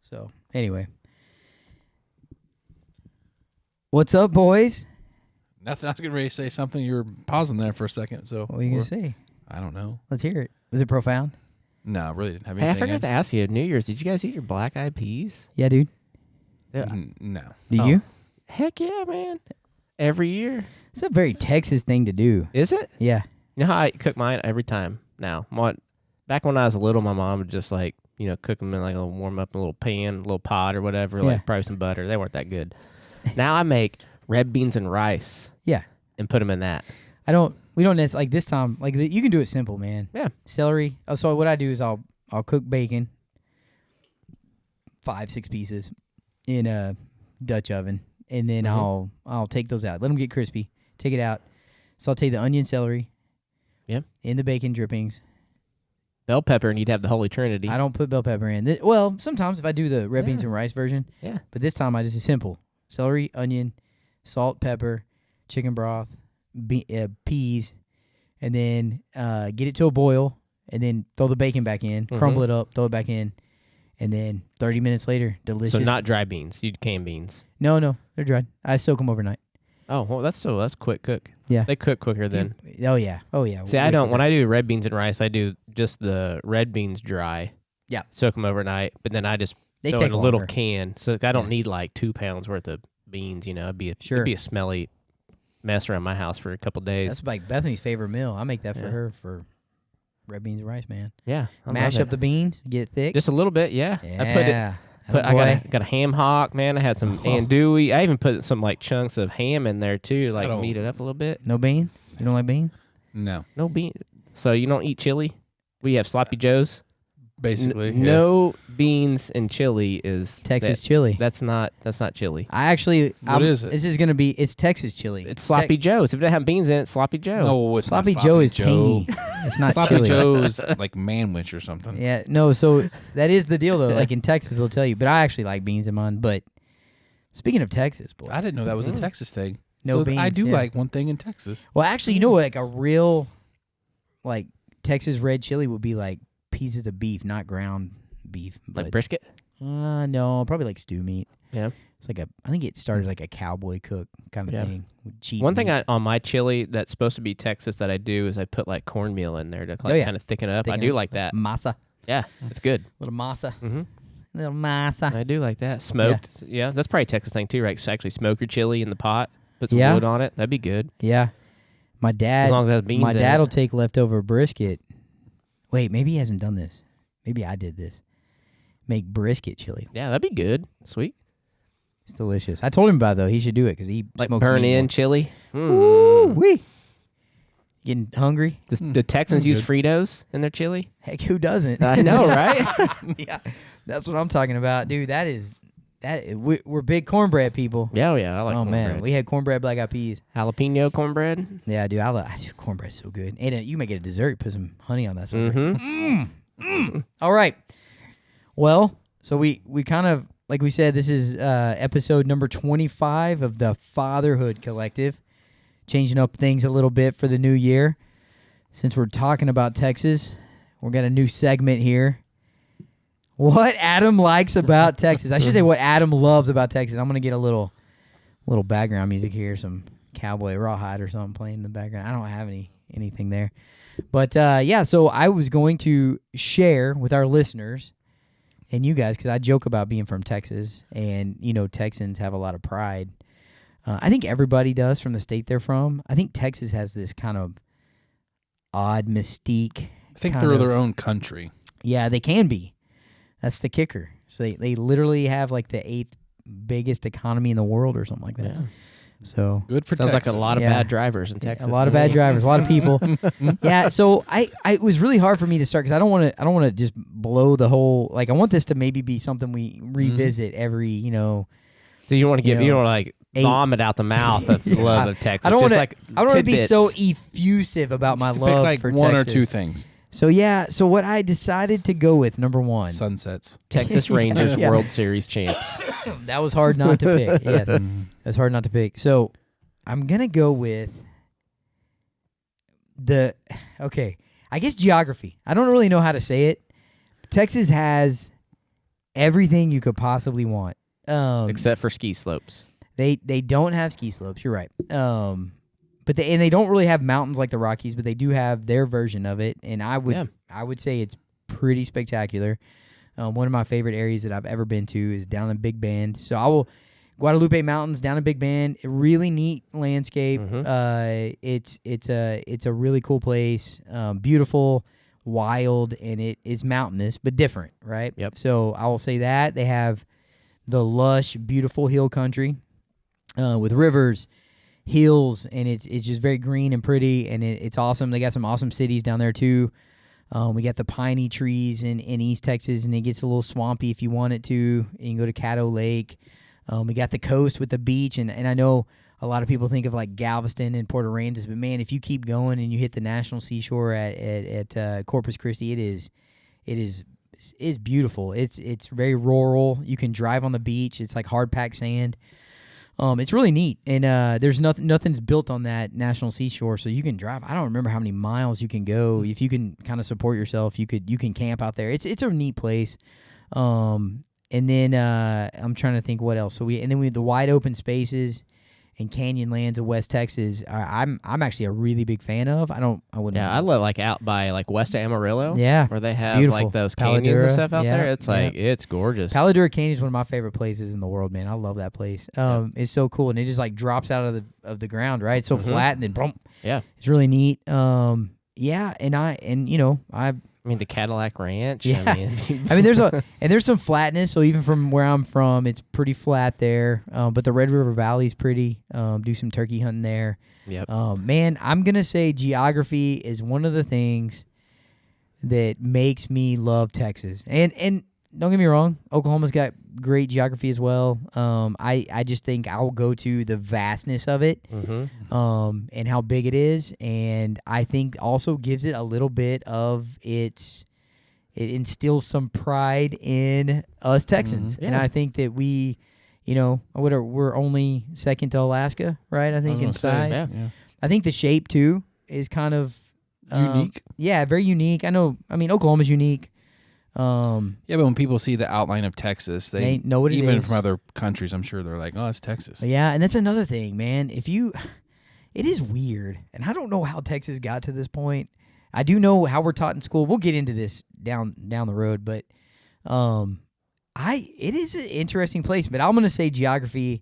So anyway, what's up, boys? Nothing. I was getting ready to say something. You were pausing there for a second. So What are you gonna say? I don't know. Let's hear it. Was it profound? No, I really didn't have Hey, anything. I forgot to ask you. New Year's, did you guys eat your black-eyed peas? Yeah, dude. Yeah. No. Do Oh. you? Heck yeah, man. Every year. It's a very Texas thing to do. Is it? Yeah. You know how I cook mine every time now? Back when I was little, my mom would just cook them in like a warm up in a little pan, a little pot or whatever, Yeah. like probably some butter. They weren't that good. Now I make red beans and rice Yeah. and put them in that. We don't necessarily, like this time, you can do it simple, man. Yeah. Celery. So what I do is I'll cook bacon, 5-6 pieces in a Dutch oven, and then I'll take those out. Let them get crispy. Take it out. Saute the onion, celery. Yeah. In the bacon drippings. Bell pepper, and you'd have the Holy Trinity. I don't put bell pepper in. Well, sometimes if I do the red beans and rice version. Yeah. But this time I just is simple. Celery, onion, salt, pepper, chicken broth, peas, and then get it to a boil, and then throw the bacon back in, crumble it up, throw it back in, and then 30 minutes later, delicious. So not dry beans. You'd can beans. No, they're dried. I soak them overnight. Oh, well, that's quick cook. Yeah. They cook quicker than. Oh, yeah. See, I don't. When I do red beans and rice, I do just the red beans dry. Yeah. Soak them overnight, but then I just They throw take in a little longer. can. So I don't need like 2 pounds worth of beans, It'd be a smelly mess around my house for a couple days. That's like Bethany's favorite meal. I make that for her for red beans and rice, man. Yeah. Mash up the beans, get it thick. Just a little bit, yeah. Yeah. I got a ham hock, man. I had some andouille. I even put some like chunks of ham in there too, like meat it up a little bit. No bean? You don't like bean? No. No bean. So you don't eat chili? We have sloppy joes. Basically, No beans and chili is Texas chili. That's not chili. I actually. What is it? This is gonna be. It's Texas chili. It's sloppy joes. If it doesn't have beans in it, sloppy joe. No, it's Sloppy not Joe is Joe. tangy. It's not Sloppy chili. Joe's like manwich or something. Yeah, no. So that is the deal, though. Like in Texas, they'll tell you. But I actually like beans in mine. But speaking of Texas, boy, I didn't know that was a Texas thing. No so beans. I do yeah. like one thing in Texas. Well, actually, you know what? Like a real, like Texas red chili would be like pieces of beef, not ground beef. Like brisket? No, probably like stew meat. Yeah. It's like I think it started like a cowboy cook kind of thing. With cheap One thing meat. on my chili that's supposed to be Texas that I do is I put like cornmeal in there to kind of thicken it up. I do like that. Masa. Yeah, it's good. Little masa. Mm-hmm. Little masa. I do like that. Smoked. Yeah, that's probably a Texas thing too, right? So actually smoke your chili in the pot, put some wood on it. That'd be good. Yeah. My dad. As long as it has beans my in dad it. will take leftover brisket. Wait, maybe he hasn't done this. Maybe I did this. Make brisket chili. Yeah, that'd be good. Sweet. It's delicious. I told him about it, though. He should do it because he Like smokes burn meat in more. chili. Woo-wee. Getting hungry? The Texans use Fritos in their chili. Heck, who doesn't? I know, right? Yeah, that's what I'm talking about, dude. We're big cornbread people. Yeah, I like Oh cornbread. man, we had cornbread, black eyed peas. Jalapeno cornbread. Yeah, dude, cornbread's so good. And you make it a dessert. Put some honey on that. Mm-hmm. All right. Well, so we kind of, like we said, this is episode number 25 of the Fatherhood Collective. Changing up things a little bit for the new year. Since we're talking about Texas, we've got a new segment here. What Adam likes about Texas. I should say what Adam loves about Texas. I'm going to get a little background music here, some cowboy rawhide or something playing in the background. I don't have anything there. But, so I was going to share with our listeners and you guys, because I joke about being from Texas, and, Texans have a lot of pride. I think everybody does from the state they're from. I think Texas has this kind of odd mystique. I think they're their own country. Yeah, they can be. That's the kicker. So they literally have like the 8th biggest economy in the world or something like that. Yeah. So good for Sounds Texas. like a lot of bad drivers in Texas. A lot of bad drivers, a lot of people. Yeah, so it was really hard for me to start because I don't want to just blow the whole, like, I want this to maybe be something we revisit every, So you want to give, you don't like vomit out the mouth of love of Texas. I don't want to. like I don't want to be tidbits. so effusive about my Just love pick like for one Texas. or two things. So so what I decided to go with, number one, Sunsets. Texas Rangers Yeah. World Series champs. That was hard not to pick. Yes, that's hard not to pick. So I'm gonna go with I guess geography. I don't really know how to say it. Texas has everything you could possibly want. Except for ski slopes. They don't have ski slopes. You're right. But they don't really have mountains like the Rockies, but they do have their version of it, and I would say it's pretty spectacular. One of my favorite areas that I've ever been to is down in Big Bend. So Guadalupe Mountains down in Big Bend. A really neat landscape. Mm-hmm. It's a really cool place. Beautiful, wild, and it is mountainous but different, right? Yep. So I will say that they have the lush, beautiful hill country with rivers, hills, and it's just very green and pretty, and it's awesome. They got some awesome cities down there too. We got the piney trees in East Texas, and it gets a little swampy if you want it to. You can go to Caddo Lake. We got the coast with the beach, and I know a lot of people think of like Galveston and Port Aransas, but man, if you keep going and you hit the national seashore at Corpus Christi, it is beautiful. It's very rural. You can drive on the beach. It's like hard packed sand. It's really neat, and there's nothing's built on that national seashore, so you can drive. I don't remember how many miles you can go. If you can kind of support yourself, you can camp out there. It's a neat place. And then I'm trying to think what else. We have the wide open spaces and canyon lands of West Texas. I'm actually a really big fan of. I wouldn't. Yeah, I love like out by like west of Amarillo. Yeah, where they it's have beautiful. like those canyons and Paladura, stuff out yeah, there. It's like it's gorgeous. Paladura Canyon is one of my favorite places in the world, man. I love that place. It's so cool, and it just like drops out of the ground, right? It's so flat, and then boom. Yeah, it's really neat. Yeah, I mean the Cadillac Ranch. Yeah. I mean, there's some flatness. So even from where I'm from, it's pretty flat there. But the Red River Valley's pretty. Do some turkey hunting there. Yep. Man, I'm gonna say geography is one of the things that makes me love Texas. And don't get me wrong, Oklahoma's got great geography as well. I just think I'll go to the vastness of it, and how big it is, and I think also gives it a little bit of it instills some pride in us Texans, and I think that we, we're only second to Alaska, right? I think in size. Yeah. I think the shape too is kind of Unique. Yeah, very unique. I mean, Oklahoma's unique. Yeah, but when people see the outline of Texas, they know what it even is. from other countries, I'm sure they're like, "Oh, it's Texas." Yeah, and that's another thing, man. It is weird, and I don't know how Texas got to this point. I do know how we're taught in school. We'll get into this down the road, but it is an interesting place. But I'm gonna say geography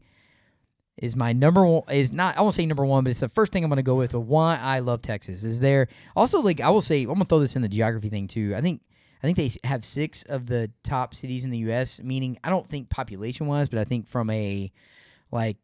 is my number one. Is not. I won't say number one, but it's the first thing I'm gonna go with. Of why I love Texas is there. Also, like I will say, I'm gonna throw this in the geography thing too. I think they have 6 of the top cities in the U.S., meaning I don't think population-wise, but I think from a, like,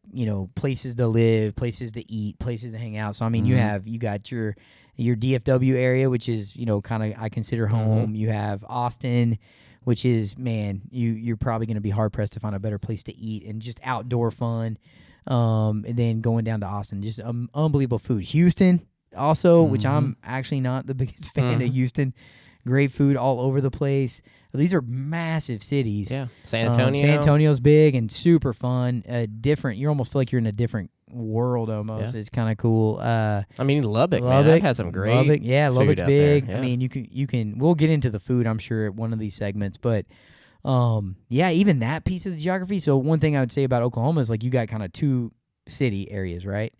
places to live, places to eat, places to hang out. So, I mean, you got your DFW area, which is, kind of I consider home. You have Austin, which is, man, you're probably going to be hard-pressed to find a better place to eat and just outdoor fun. And then going down to Austin, just unbelievable food. Houston also, which I'm actually not the biggest fan of Houston. Great food all over the place. These are massive cities. Yeah, San Antonio. San Antonio's big and super fun. Different. You almost feel like you're in a different world almost. Yeah. It's kind of cool. I mean, Lubbock, man. I've had some great Lubbock, yeah, Lubbock's big. Yeah. I mean, you can. We'll get into the food, I'm sure, at one of these segments. But, yeah, even that piece of the geography. So one thing I would say about Oklahoma is like you got kind of 2 city areas, right?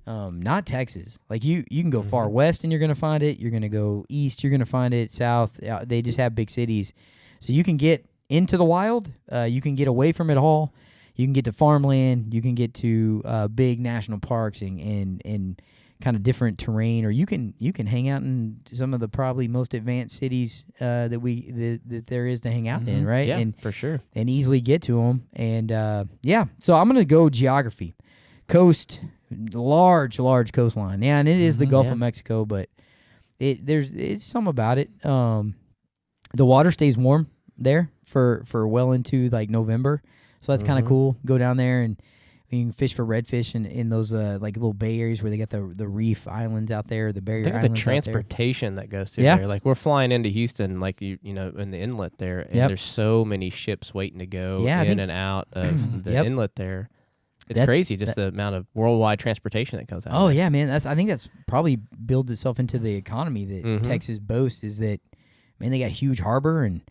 Not Texas. Like you can go far west and you're going to find it. You're going to go east, you're going to find it. South, they just have big cities. So you can get into the wild. You can get away from it all. You can get to farmland. You can get to big national parks and kind of different terrain. Or you can hang out in some of the probably most advanced cities that there is to hang out in, right? Yeah, and for sure. And easily get to them. And yeah, so I'm going to go geography. Coast. Large coastline. Yeah, and it is the Gulf of Mexico, but it's something about it. The water stays warm there for well into like November, so that's kind of cool. Go down there and you can fish for redfish in those like little bay areas where they got the reef islands out there, the barrier Think of islands the transportation that goes through Yeah. there. Like we're flying into Houston, like you know, in the inlet there, and there's so many ships waiting to go in and out of the inlet there. It's crazy, just the amount of worldwide transportation that goes out. Oh yeah, man. I think that's probably builds itself into the economy that Texas boasts. Is that, man, they got a huge harbor and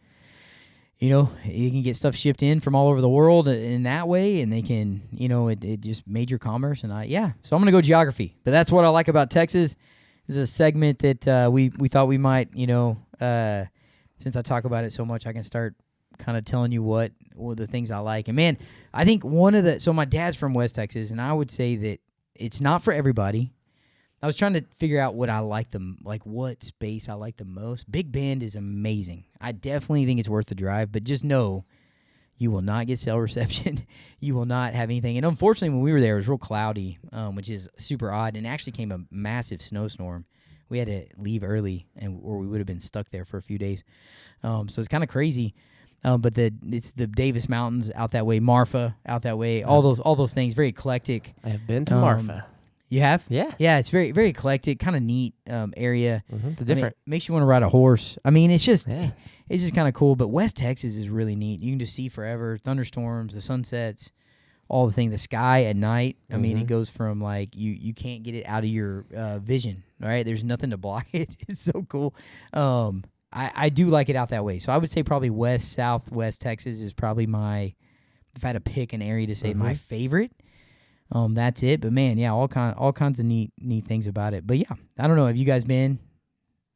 you can get stuff shipped in from all over the world in that way, and they can, it just major commerce. And so I'm gonna go geography. But that's what I like about Texas. This is a segment that we thought we might, since I talk about it so much, I can start kind of telling you what the things I like. And man, I think so my dad's from West Texas, and I would say that it's not for everybody. I was trying to figure out what I like what space I like the most. Big Bend is amazing. I definitely think it's worth the drive, but just know you will not get cell reception. You will not have anything. And unfortunately, when we were there, it was real cloudy, which is super odd, and actually came a massive snowstorm. We had to leave early, or we would have been stuck there for a few days. So it's kind of crazy. But it's the Davis Mountains out that way, Marfa out that way, all those things, very eclectic. I have been to Marfa. You have? Yeah. Yeah, it's very, very eclectic, kind of neat area. Mm-hmm. It's different. Makes you want to ride a horse. I mean, it's just kind of cool. But West Texas is really neat. You can just see forever, thunderstorms, the sunsets, all the thing. The sky at night. I mean, it goes from you can't get it out of your vision. Right? There's nothing to block it. It's so cool. I do like it out that way. So I would say probably southwest Texas is probably if I had to pick an area to say my favorite. That's it. But man, yeah, all kinds of neat things about it. But yeah, I don't know. Have you guys been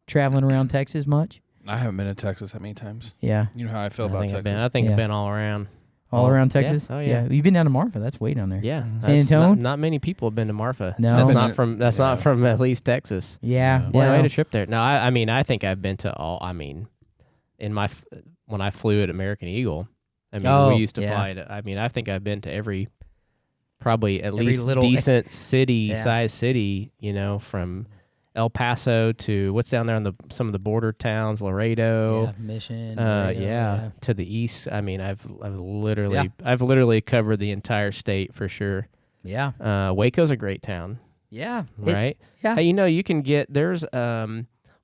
traveling around Texas much? I haven't been to Texas that many times. Yeah. You know how I feel about Texas. I think I've been all around. All around Texas? Yeah. Oh, yeah. You've been down to Marfa. That's way down there. Yeah. San Antonio? Not many people have been to Marfa. No. That's not from at least Texas. Yeah. Well, I made a trip there. No, I mean, I think I've been to all, when I flew at American Eagle, we used to fly to, I think I've been to probably at least decent size city, from El Paso to what's down there on some of the border towns, Laredo, Mission, to the east. I mean, I've literally covered the entire state for sure. Yeah. Waco's a great town. Yeah. Right. Yeah. Hey, you can there's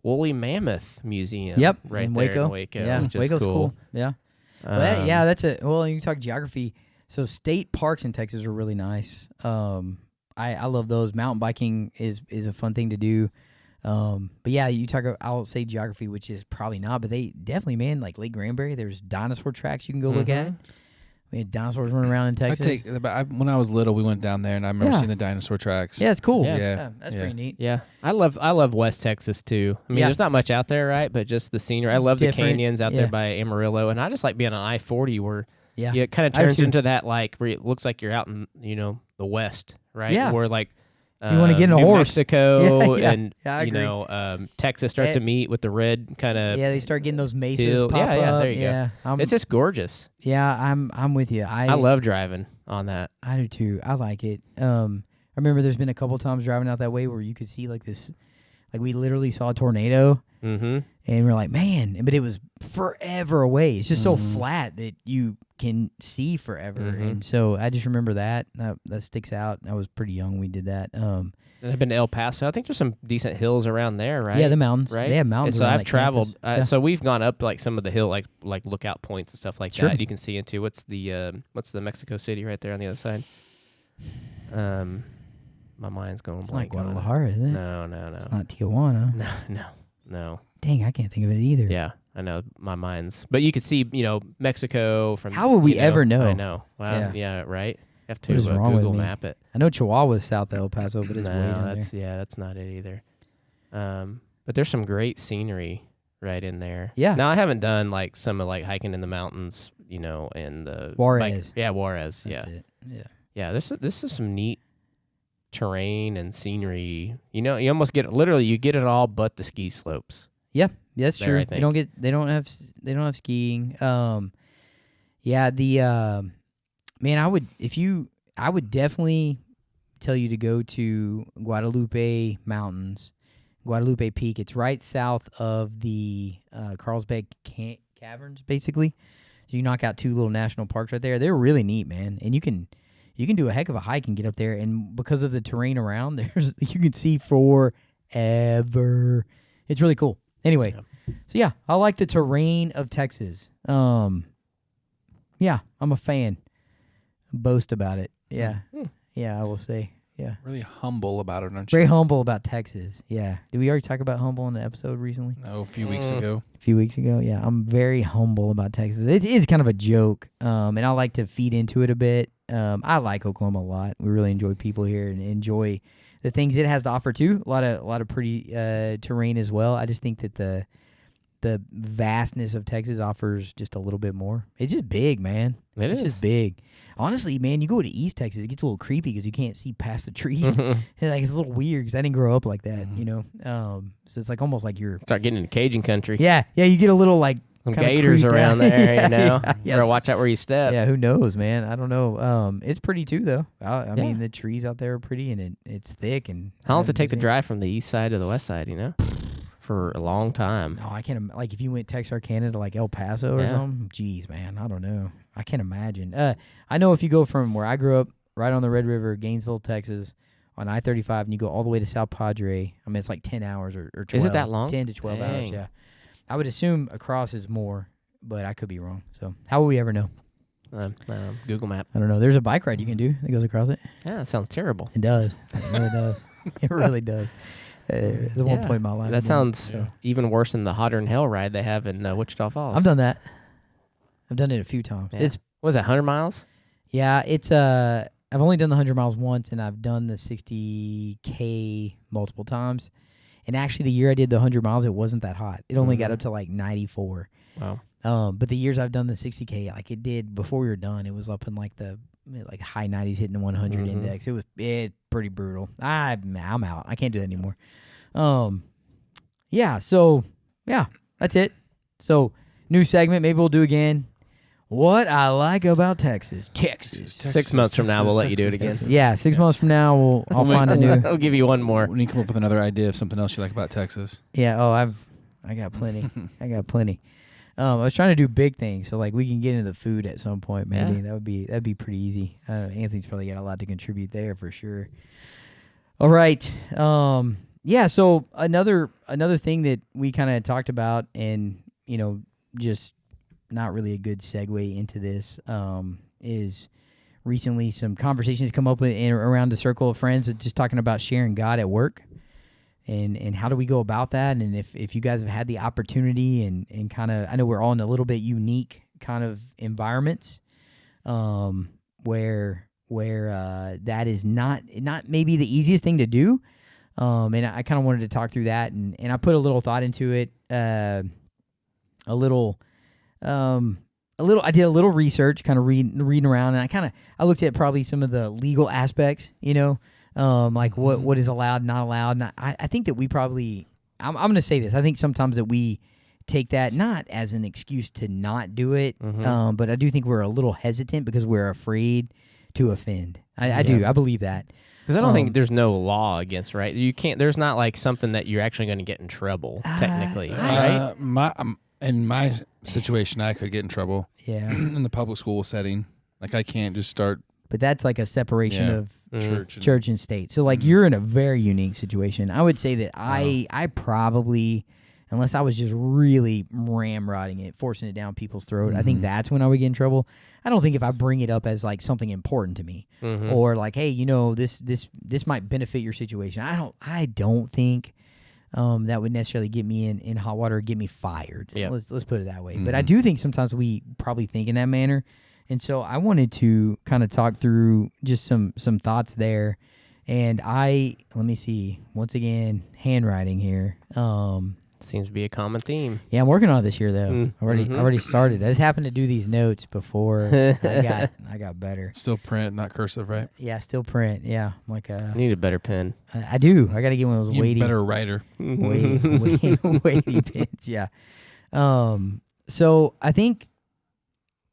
Woolly Mammoth Museum. Yep. Right in there in Waco. Yeah. Which is Waco's cool. Yeah. That's you can talk geography. So state parks in Texas are really nice. I love those. Mountain biking is a fun thing to do. But yeah, I'll say geography, which is probably not, but they definitely, man, like Lake Granbury, there's dinosaur tracks you can go look at. We had dinosaurs running around in Texas. When I was little, we went down there, and I remember seeing the dinosaur tracks. Yeah, it's cool. Yeah. That's pretty neat. Yeah, I love West Texas too. I mean, there's not much out there, right? But just the scenery. I love the canyons out there by Amarillo, and I just like being on I-40 where it kind of turns into that where it looks like you're out in the west, right? Yeah. Where you want to get in a New horse. Mexico and I agree. Texas start to meet with the red kind of they start getting those mesas pop up. There you go. It's just gorgeous. Yeah, I'm with you. I love driving on that. I do too. I like it. I remember there's been a couple times driving out that way where you could see this, we literally saw a tornado, and we're like, man, but it was forever away. It's just so flat that you can see forever, and so I just remember that sticks out. I was pretty young when we did that. And I've been to El Paso. I think there's some decent hills around there, right? Yeah, the mountains. Right? They have mountains. And so I've traveled. So we've gone up some of the hill, like lookout points and stuff like that. You can see into what's the Mexico City right there on the other side. My mind's going blank. It's not Guadalajara, is it? No. It's not Tijuana. No. Dang, I can't think of it either. Yeah, I know my mind's. But you could see, Mexico from. How would we ever know? I know. Well, yeah, right. You have to what is wrong Google with me? Map it. I know Chihuahua is south of El Paso, but it's way down there. That's not it either. But there's some great scenery right in there. Yeah. Now I haven't done some of hiking in the mountains, and the Juarez. Juarez. That's it. Yeah. Yeah. This is some neat terrain and scenery. You almost get it all but the ski slopes. Yeah, that's there, true. They don't have skiing. Man, I would definitely tell you to go to Guadalupe Mountains, Guadalupe Peak. It's right south of the Carlsbad Caverns, basically. So you knock out two little national parks right there. They're really neat, man, and you can do a heck of a hike and get up there. And because of the terrain around, you can see forever. It's really cool. Anyway, so yeah, I like the terrain of Texas. Yeah, I'm a fan. Boast about it. Yeah. Yeah, I will say. Yeah. Really humble about it, aren't you? Very humble about Texas. Yeah. Did we already talk about humble in the episode recently? No, a few weeks ago. A few weeks ago. Yeah. I'm very humble about Texas. It is kind of a joke. And I like to feed into it a bit. I like Oklahoma a lot. We really enjoy people here and enjoy the things it has to offer too. A lot of pretty terrain as well. I just think that the vastness of Texas offers just a little bit more. It's just big, man. It's just big. Honestly, man, you go to East Texas, it gets a little creepy because you can't see past the trees. Like it's a little weird because I didn't grow up like that, you know. So it's like almost like you're start getting into Cajun country. Yeah. You get a little like some gators around there, you know. You better watch out where you step. Yeah, who knows, man? I don't know. It's pretty too, though. I mean, the trees out there are pretty, and it's thick. And how long does it take to drive from the east side to the west side? You know. For a long time. No, I can't. Like, if you went Texarkana to like El Paso or something, geez, man, I don't know. I can't imagine. I know if you go from where I grew up, right on the Red River, Gainesville, Texas, on I-35, and you go all the way to South Padre, I mean, it's like 10 hours or 12. Is it that long? 10 to 12 hours, yeah. I would assume across is more, but I could be wrong. So how will we ever know? Google Map. I don't know. There's a bike ride you can do that goes across it. Yeah, that sounds terrible. It does. It really does. It really does. It's a 1 point in my life. That sounds even worse than the Hotter Than Hell ride they have in Wichita Falls. I've done that. I've done it a few times. Yeah. What was that, 100 miles? Yeah, it's I've only done the 100 miles once, and I've done the 60K multiple times. And actually, the year I did the 100 miles, it wasn't that hot. It only got up to like 94. Wow. But the years I've done the 60K, like it did before we were done, it was up in like the high 90s, hitting the 100 index. It pretty brutal. I'm out. I can't do that anymore. That's it. So new segment, maybe we'll do again. What I like about Texas. 6 months from now, we'll let you do it again. Yeah, 6 months from now, I'll find a new. I'll give you one more. When you come up with another idea of something else you like about Texas. Yeah. I got plenty. I was trying to do big things, so like we can get into the food at some point. Maybe that'd be pretty easy. Anthony's probably got a lot to contribute there for sure. All right. So another thing that we kind of talked about, and just not really a good segue into this, is recently some conversations come up around a circle of friends just talking about sharing God at work. And how do we go about that? And if you guys have had the opportunity and kind of, I know we're all in a little bit unique kind of environments, where that is not maybe the easiest thing to do. And I kind of wanted to talk through that, and I put a little thought into it, I did a little research, kind of reading around, and I looked at probably some of the legal aspects, like what is allowed, not allowed. And I think that we probably, I'm going to say this, I think sometimes that we take that not as an excuse to not do it, but I do think we're a little hesitant because we're afraid to offend. I do. I believe that. Because I don't think there's no law against, right? You can't. There's not like something that you're actually going to get in trouble, technically, right? In my situation, I could get in trouble. Yeah. In the public school setting, like I can't just start. But that's like a separation of church and state. So like you're in a very unique situation. I would say that I probably, unless I was just really ramrodding it, forcing it down people's throat, I think that's when I would get in trouble. I don't think if I bring it up as like something important to me, or like, hey, this might benefit your situation. I don't think that would necessarily get me in hot water or get me fired. Yeah. Let's put it that way. But I do think sometimes we probably think in that manner. And so I wanted to kind of talk through just some thoughts there. And let me see, once again, handwriting here. Seems to be a common theme. Yeah, I'm working on it this year though. I already started. I just happened to do these notes before I got better. Still print, not cursive, right? Yeah, still print. Yeah, like I need a better pen. I do. I got to get one of those weighty, better writer, weighty pens. Yeah. So I think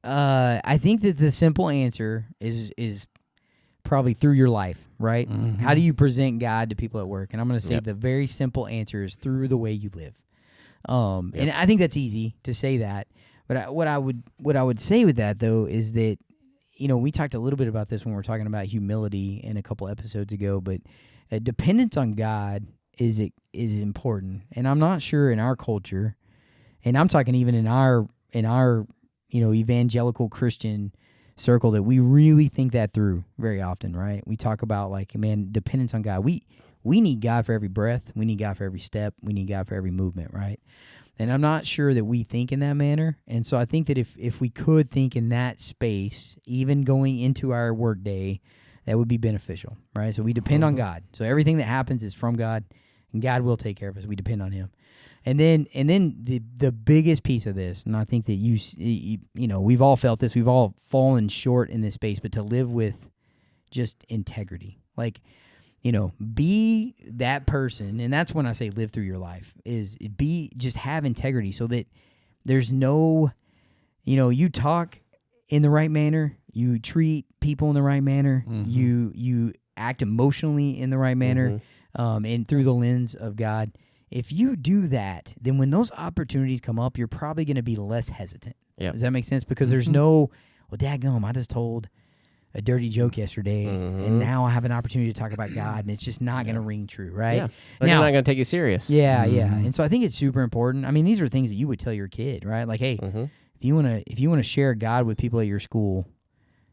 that the simple answer is probably through your life, right? How do you present God to people at work? And I'm going to say the very simple answer is through the way you live. And I think that's easy to say that. But what I would say with that though is that, we talked a little bit about this when we were talking about humility in a couple episodes ago, but dependence on God is important. And I'm not sure in our culture, and I'm talking even in our evangelical Christian circle that we really think that through very often, right? We talk about like, man, dependence on God. We need God for every breath. We need God for every step. We need God for every movement, right? And I'm not sure that we think in that manner. And so I think that if we could think in that space, even going into our work day, that would be beneficial, right? So we depend on God. So everything that happens is from God, and God will take care of us. We depend on Him. And then the biggest piece of this, and I think that you know, we've all felt this, we've all fallen short in this space, but to live with just integrity. Like, you know, be that person, and that's when I say live through your life, is just have integrity so that there's no, you know, you talk in the right manner, you treat people in the right manner, you act emotionally in the right manner, and through the lens of God. If you do that, then when those opportunities come up, you're probably going to be less hesitant. Yep. Does that make sense? Because there's no, well, dadgum, I just told a dirty joke yesterday, and now I have an opportunity to talk about God, and it's just not going to ring true, right? Yeah, they're not going to take you serious. Yeah, yeah. And so I think it's super important. I mean, these are things that you would tell your kid, right? Like, hey, if you want to share God with people at your school,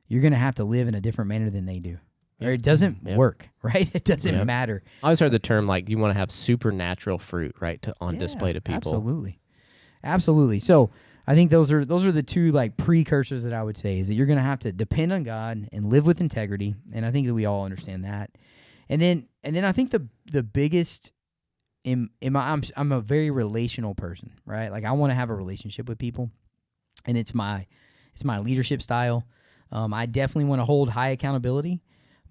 you're going to have to live in a different manner than they do. Or it doesn't work, right? It doesn't matter. I always heard the term, like, you want to have supernatural fruit, right, on display to people. Absolutely. So I think those are the two like precursors that I would say, is that you're going to have to depend on God and live with integrity, and I think that we all understand that. And then I think the biggest I'm a very relational person, right? Like, I want to have a relationship with people, and it's my leadership style. I definitely want to hold high accountability,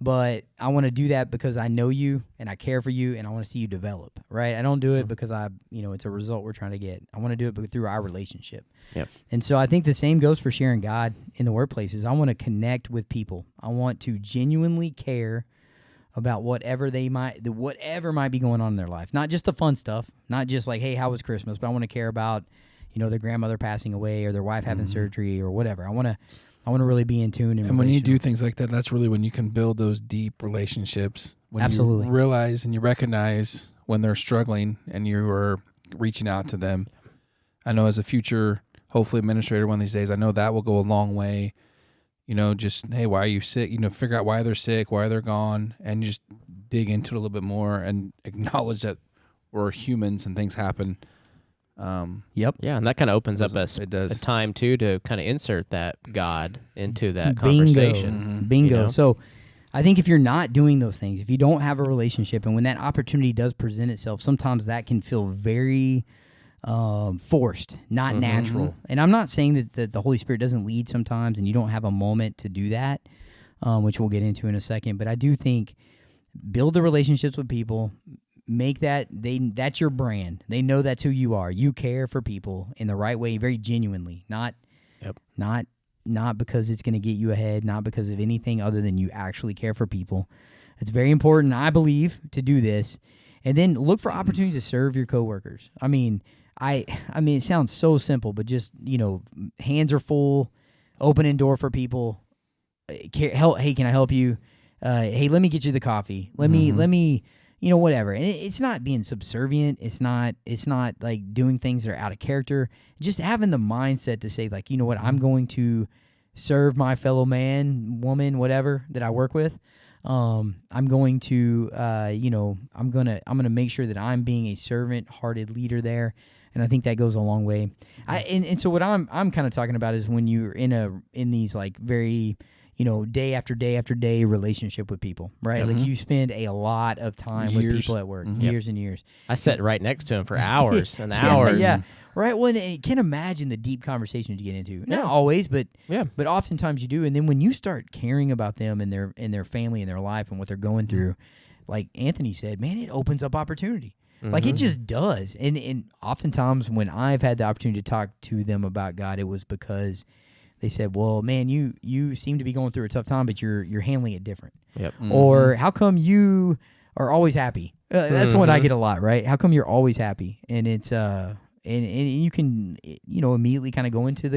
but I want to do that because I know you and I care for you and I want to see you develop, right? I don't do it because it's a result we're trying to get. I want to do it through our relationship. Yep. And so I think the same goes for sharing God in the workplaces. I want to connect with people. I want to genuinely care about whatever might be going on in their life. Not just the fun stuff, not just like, hey, how was Christmas? But I want to care about, you know, their grandmother passing away or their wife having surgery or whatever. I want to really be in tune. And when you do things like that, that's really when you can build those deep relationships. When Absolutely. you realize and you recognize when they're struggling and you are reaching out to them. I know as a future, hopefully, administrator one of these days, I know that will go a long way. You know, just, hey, why are you sick? You know, figure out why they're sick, why they're gone, and just dig into it a little bit more and acknowledge that we're humans and things happen. Yep. Yeah, and that kind of opens up a time, too, to kind of insert that God into that conversation. Bingo. You know? So I think if you're not doing those things, if you don't have a relationship, and when that opportunity does present itself, sometimes that can feel very forced, not natural. And I'm not saying that the Holy Spirit doesn't lead sometimes and you don't have a moment to do that, which we'll get into in a second. But I do think build the relationships with people. Make that's your brand. They know that's who you are. You care for people in the right way, very genuinely, not because it's going to get you ahead, not because of anything other than you actually care for people. It's very important, I believe, to do this. And then look for opportunities to serve your coworkers. I mean, it sounds so simple, but just, you know, hands are full, opening door for people. Hey, can I help you? Hey, let me get you the coffee. Let me. You know, whatever. And it's not being subservient. It's not like doing things that are out of character. Just having the mindset to say, like, you know what, I'm going to serve my fellow man, woman, whatever that I work with. I'm going to, I'm gonna make sure that I'm being a servant-hearted leader there. And I think that goes a long way. And so what I'm kind of talking about is when you're in these like very, you know, day after day after day relationship with people, right? Like you spend a lot of time with people at work, years and years. I sat right next to him for hours and hours. Yeah, right. Well, I can't imagine the deep conversations you get into. Not always, but oftentimes you do. And then when you start caring about them and their family and their life and what they're going through, like Anthony said, man, it opens up opportunity. Like it just does. And oftentimes when I've had the opportunity to talk to them about God, it was because they said, well, man, you seem to be going through a tough time, but you're handling it different. Yep. Or how come you are always happy? That's one I get a lot, right? How come you're always happy? And it's and you can, you know, immediately kind of go into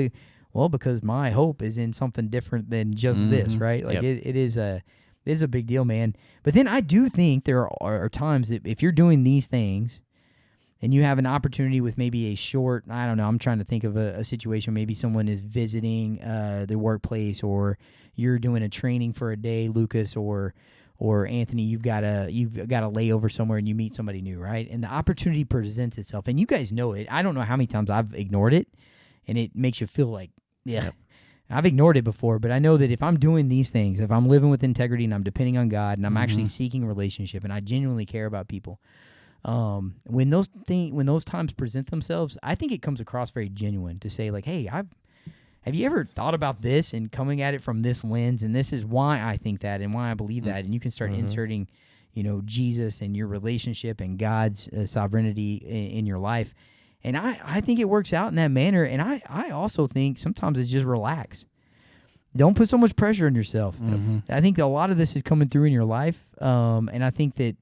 because my hope is in something different than just this, right? Like it is a big deal, man. But then I do think there are times that if you're doing these things and you have an opportunity with maybe a short, I don't know, I'm trying to think of a situation, maybe someone is visiting the workplace, or you're doing a training for a day, Lucas, or Anthony, you've got a layover somewhere and you meet somebody new, right? And the opportunity presents itself, and you guys know it. I don't know how many times I've ignored it, and it makes you feel like, I've ignored it before, but I know that if I'm doing these things, if I'm living with integrity and I'm depending on God and I'm actually seeking a relationship and I genuinely care about people, when those times present themselves, I think it comes across very genuine to say like, hey, have you ever thought about this and coming at it from this lens, and this is why I think that and why I believe that, and you can start inserting, Jesus and your relationship and God's sovereignty in your life. And I think it works out in that manner, and I also think sometimes it's just relax. Don't put so much pressure on yourself. I think a lot of this is coming through in your life, and I think that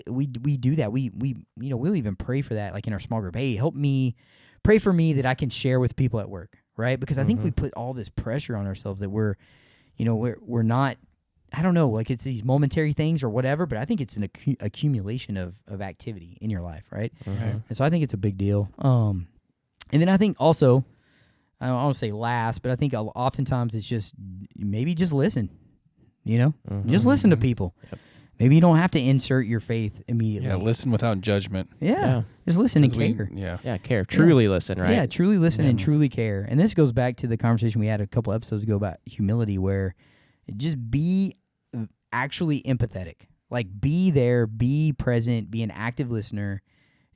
we do that. We'll even pray for that, like in our small group. Hey, help me, pray for me that I can share with people at work, right? Because I think we put all this pressure on ourselves that we're not. I don't know, like it's these momentary things or whatever, but I think it's an accumulation of activity in your life, right? And so I think it's a big deal. And then I think also, I don't want to say last, but I think oftentimes it's just listen, just listen to people. Maybe you don't have to insert your faith immediately. Yeah, listen without judgment. Yeah. Just listen and care. Care. Truly listen, right? Yeah, truly listen and truly care. And this goes back to the conversation we had a couple episodes ago about humility, where just be actually empathetic. Like, be there, be present, be an active listener.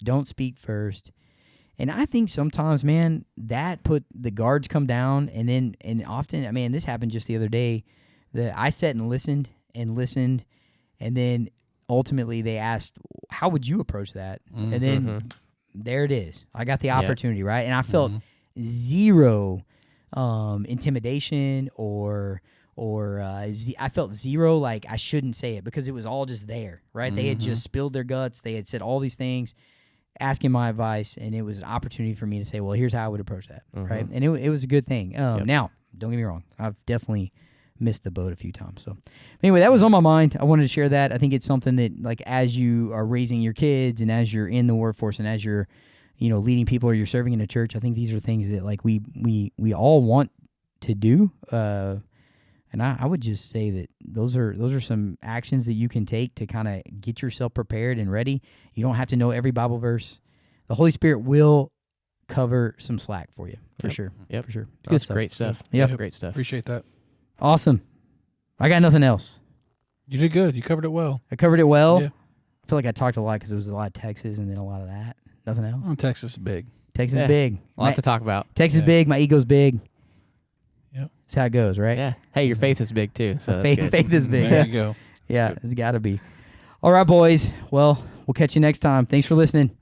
Don't speak first. And I think sometimes, man, that put the guards come down, and often, I mean, this happened just the other day, that I sat and listened, and then ultimately they asked, how would you approach that? And then there it is. I got the opportunity, right? And I felt zero intimidation or I felt zero, like I shouldn't say it, because it was all just there, right? They had just spilled their guts. They had said all these things, asking my advice, and it was an opportunity for me to say, well, here's how I would approach that, right? And it was a good thing. Now, don't get me wrong. I've definitely missed the boat a few times. So anyway, that was on my mind. I wanted to share that. I think it's something that, like, as you are raising your kids and as you're in the workforce and as you're, leading people or you're serving in a church, I think these are things that, like, we all want to do. And I would just say that those are some actions that you can take to kind of get yourself prepared and ready. You don't have to know every Bible verse. The Holy Spirit will cover some slack for you, for sure. Yep. For sure. That's great stuff. Yep. Great stuff. Appreciate that. Awesome. I got nothing else. You did good. You covered it well. I covered it well. Yeah. I feel like I talked a lot because it was a lot of Texas and then a lot of that. Nothing else? Oh, Texas is big. Texas is big. A lot to talk about. Texas is big. My ego's big. Yep. That's how it goes, right? Yeah. Hey, your faith is big too. So faith is big. There you go. Yeah, it's got to be. All right, boys. Well, we'll catch you next time. Thanks for listening.